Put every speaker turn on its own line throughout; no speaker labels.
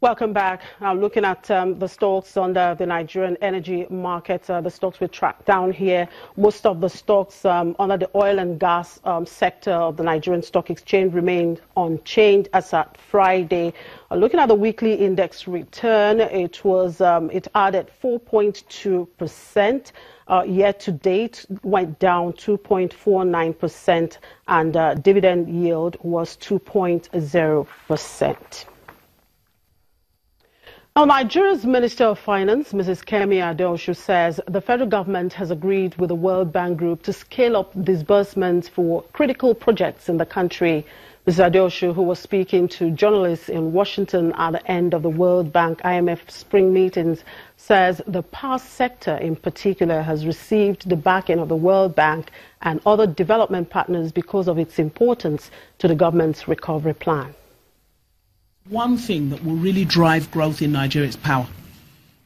Welcome back. Now looking at the stocks under the Nigerian energy market, the stocks we track down here, most of the stocks under the oil and gas sector of the Nigerian Stock Exchange remained unchanged as at Friday. Looking at the weekly index return, it added 4.2%. Year to date went down 2.49%, and dividend yield was 2.0%. Now, Nigeria's Minister of Finance, Mrs. Kemi Adeosun, says the federal government has agreed with the World Bank Group to scale up disbursements for critical projects in the country. Mrs. Adeosun, who was speaking to journalists in Washington at the end of the World Bank IMF spring meetings, says the power sector in particular has received the backing of the World Bank and other development partners because of its importance to the government's recovery plan.
One thing that will really drive growth in Nigeria is power.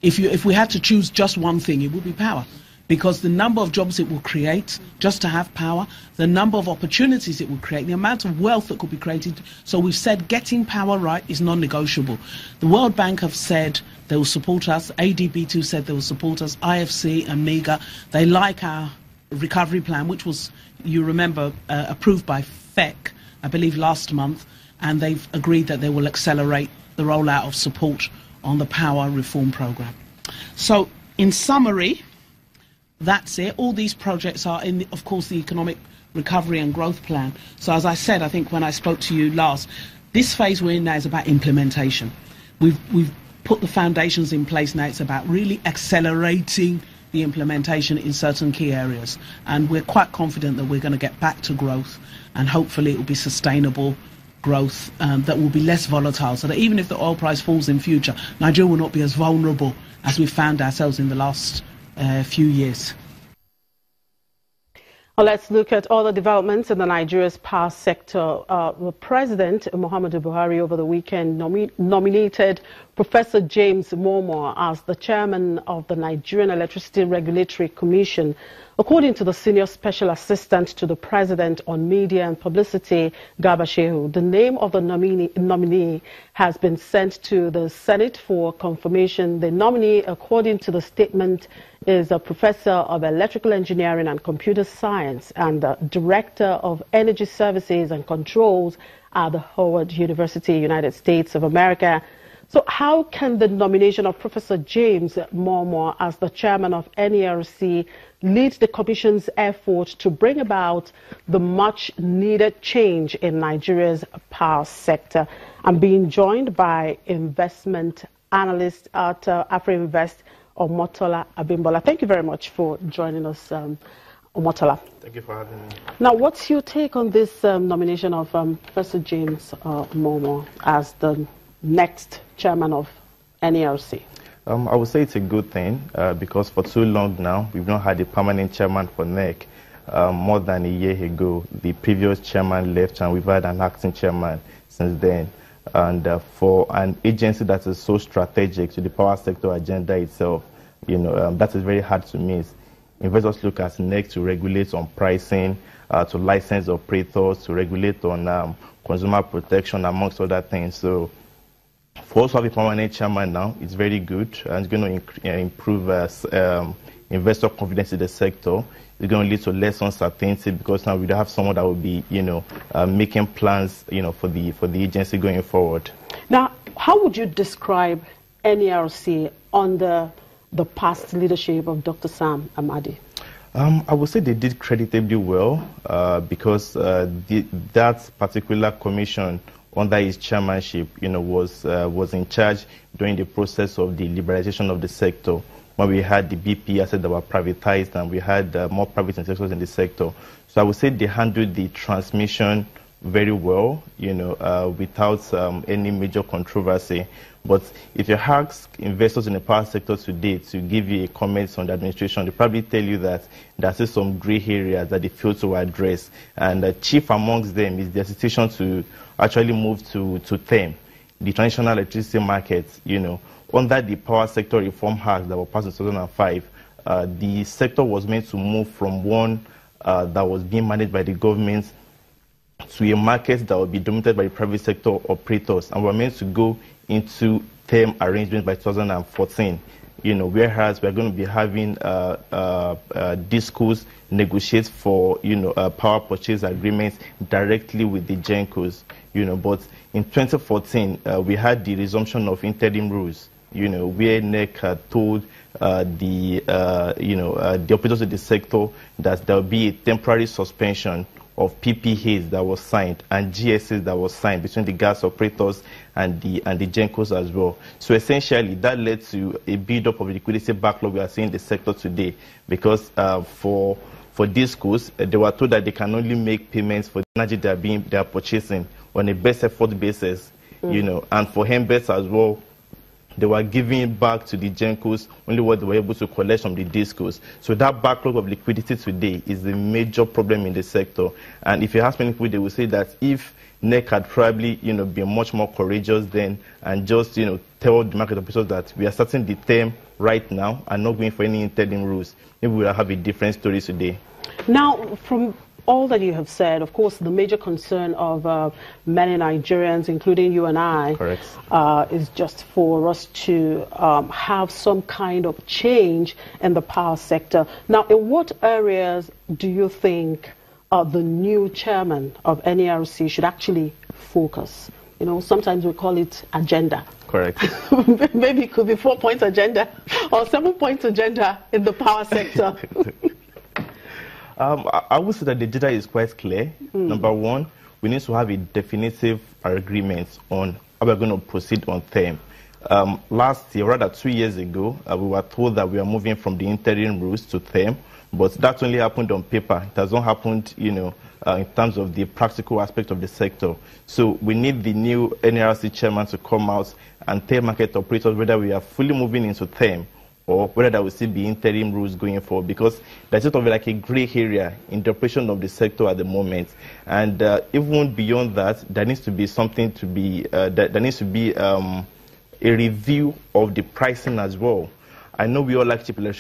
If we had to choose just one thing, it would be power. Because the number of jobs it will create just to have power, the number of opportunities it will create, the amount of wealth that could be created. So we've said getting power right is non-negotiable. The World Bank have said they will support us. ADB too said they will support us. IFC and MEGA, they like our recovery plan, which was, you remember, approved by FEC, I believe last month. And they've agreed that they will accelerate the rollout of support on the power reform programme. So, in summary, that's it. All these projects are in, of course, the economic recovery and growth plan. So, as I said, I think when I spoke to you last, this phase we're in now is about implementation. We've put the foundations in place now. It's about really accelerating the implementation in certain key areas. And we're quite confident that we're going to get back to growth, and hopefully it will be sustainable growth that will be less volatile, so that even if the oil price falls in future, Nigeria will not be as vulnerable as we found ourselves in the last few years.
Well, let's look at other developments in the Nigeria's power sector. The President, Muhammadu Buhari, over the weekend nominated Professor James Momoh as the chairman of the Nigerian Electricity Regulatory Commission. According to the Senior Special Assistant to the President on Media and Publicity, Garba Shehu, the name of the nominee has been sent to the Senate for confirmation. The nominee, according to the statement, is a professor of electrical engineering and computer science and director of energy services and controls at the Howard University, United States of America. So how can the nomination of Professor James Momoh as the chairman of NERC lead the Commission's effort to bring about the much-needed change in Nigeria's power sector? I'm being joined by investment analyst at AfriInvest, Omotola Abimbola. Thank you very much for joining us, Omotola.
Thank you for having me.
Now, what's your take on this nomination of Professor James Momoh as the next chairman of NERC?
I would say it's a good thing because for too long now, we've not had a permanent chairman for NERC. More than a year ago, the previous chairman left and we've had an acting chairman since then. And for an agency that is so strategic to the power sector agenda itself, that is very hard to miss. Investors look at NERC to regulate on pricing, to license operators, to regulate on consumer protection, amongst other things. So for us to have a permanent chairman now, it's very good, and it's going to improve investor confidence in the sector. It's going to lead to less uncertainty because now we don't have someone that will be, making plans, for the agency going forward.
Now, how would you describe NERC under the past leadership of Dr. Sam Amadi?
I would say they did creditably well because that particular commission under his chairmanship, was in charge during the process of the liberalization of the sector, when we had the BP assets that were privatized and we had more private sectors in the sector. So I would say they handled the transmission very well, without any major controversy. But if you ask investors in the power sector today to give you a comment on the administration, they probably tell you that there's still some gray areas that they fail to address. And chief amongst them is the hesitation to actually move to TEM, the traditional electricity market. Under the Power Sector Reform Act that was passed in 2005, the sector was meant to move from one that was being managed by the government to a market that will be dominated by the private sector operators, and we're meant to go into term arrangements by 2014. Whereas we're going to be having DISCOs negotiate for, power purchase agreements directly with the GENCOs, but in 2014, we had the resumption of interim rules, where NERC had told the operators of the sector that there will be a temporary suspension of PPAs that was signed and GSAs that was signed between the gas operators and the GENCOs as well. So essentially, that led to a build-up of liquidity backlog we are seeing in the sector today, because for DISCOs, they were told that they can only make payments for the energy they are purchasing on a best effort basis, and for HEMBETs as well, they were giving back to the GENCOs only what they were able to collect from the DISCOs. So that backlog of liquidity today is the major problem in the sector. And if you ask many people, they will say that if NERC had probably, been much more courageous then and just, tell the market operators that we are starting the term right now and not going for any interim rules, maybe we'll have a different story today.
Now, from all that you have said, of course, the major concern of many Nigerians, including you and I, is just for us to have some kind of change in the power sector. Now, in what areas do you think the new chairman of NERC should actually focus? Sometimes we call it agenda.
Correct.
Maybe it could be 4-point agenda or 7-point agenda in the power sector.
I would say that the agenda is quite clear. Number one, we need to have a definitive agreement on how we're going to proceed on term. Last year, rather 2 years ago, we were told that we are moving from the interim rules to term, but that only happened on paper. It hasn't happened, in terms of the practical aspect of the sector. So we need the new NERC chairman to come out and tell market operators whether we are fully moving into term or whether there will still be interim rules going forward, because there's sort of like a gray area in the operation of the sector at the moment. And even beyond that, there needs to be something to be, there needs to be a review of the pricing as well. I know we all like cheap electricity.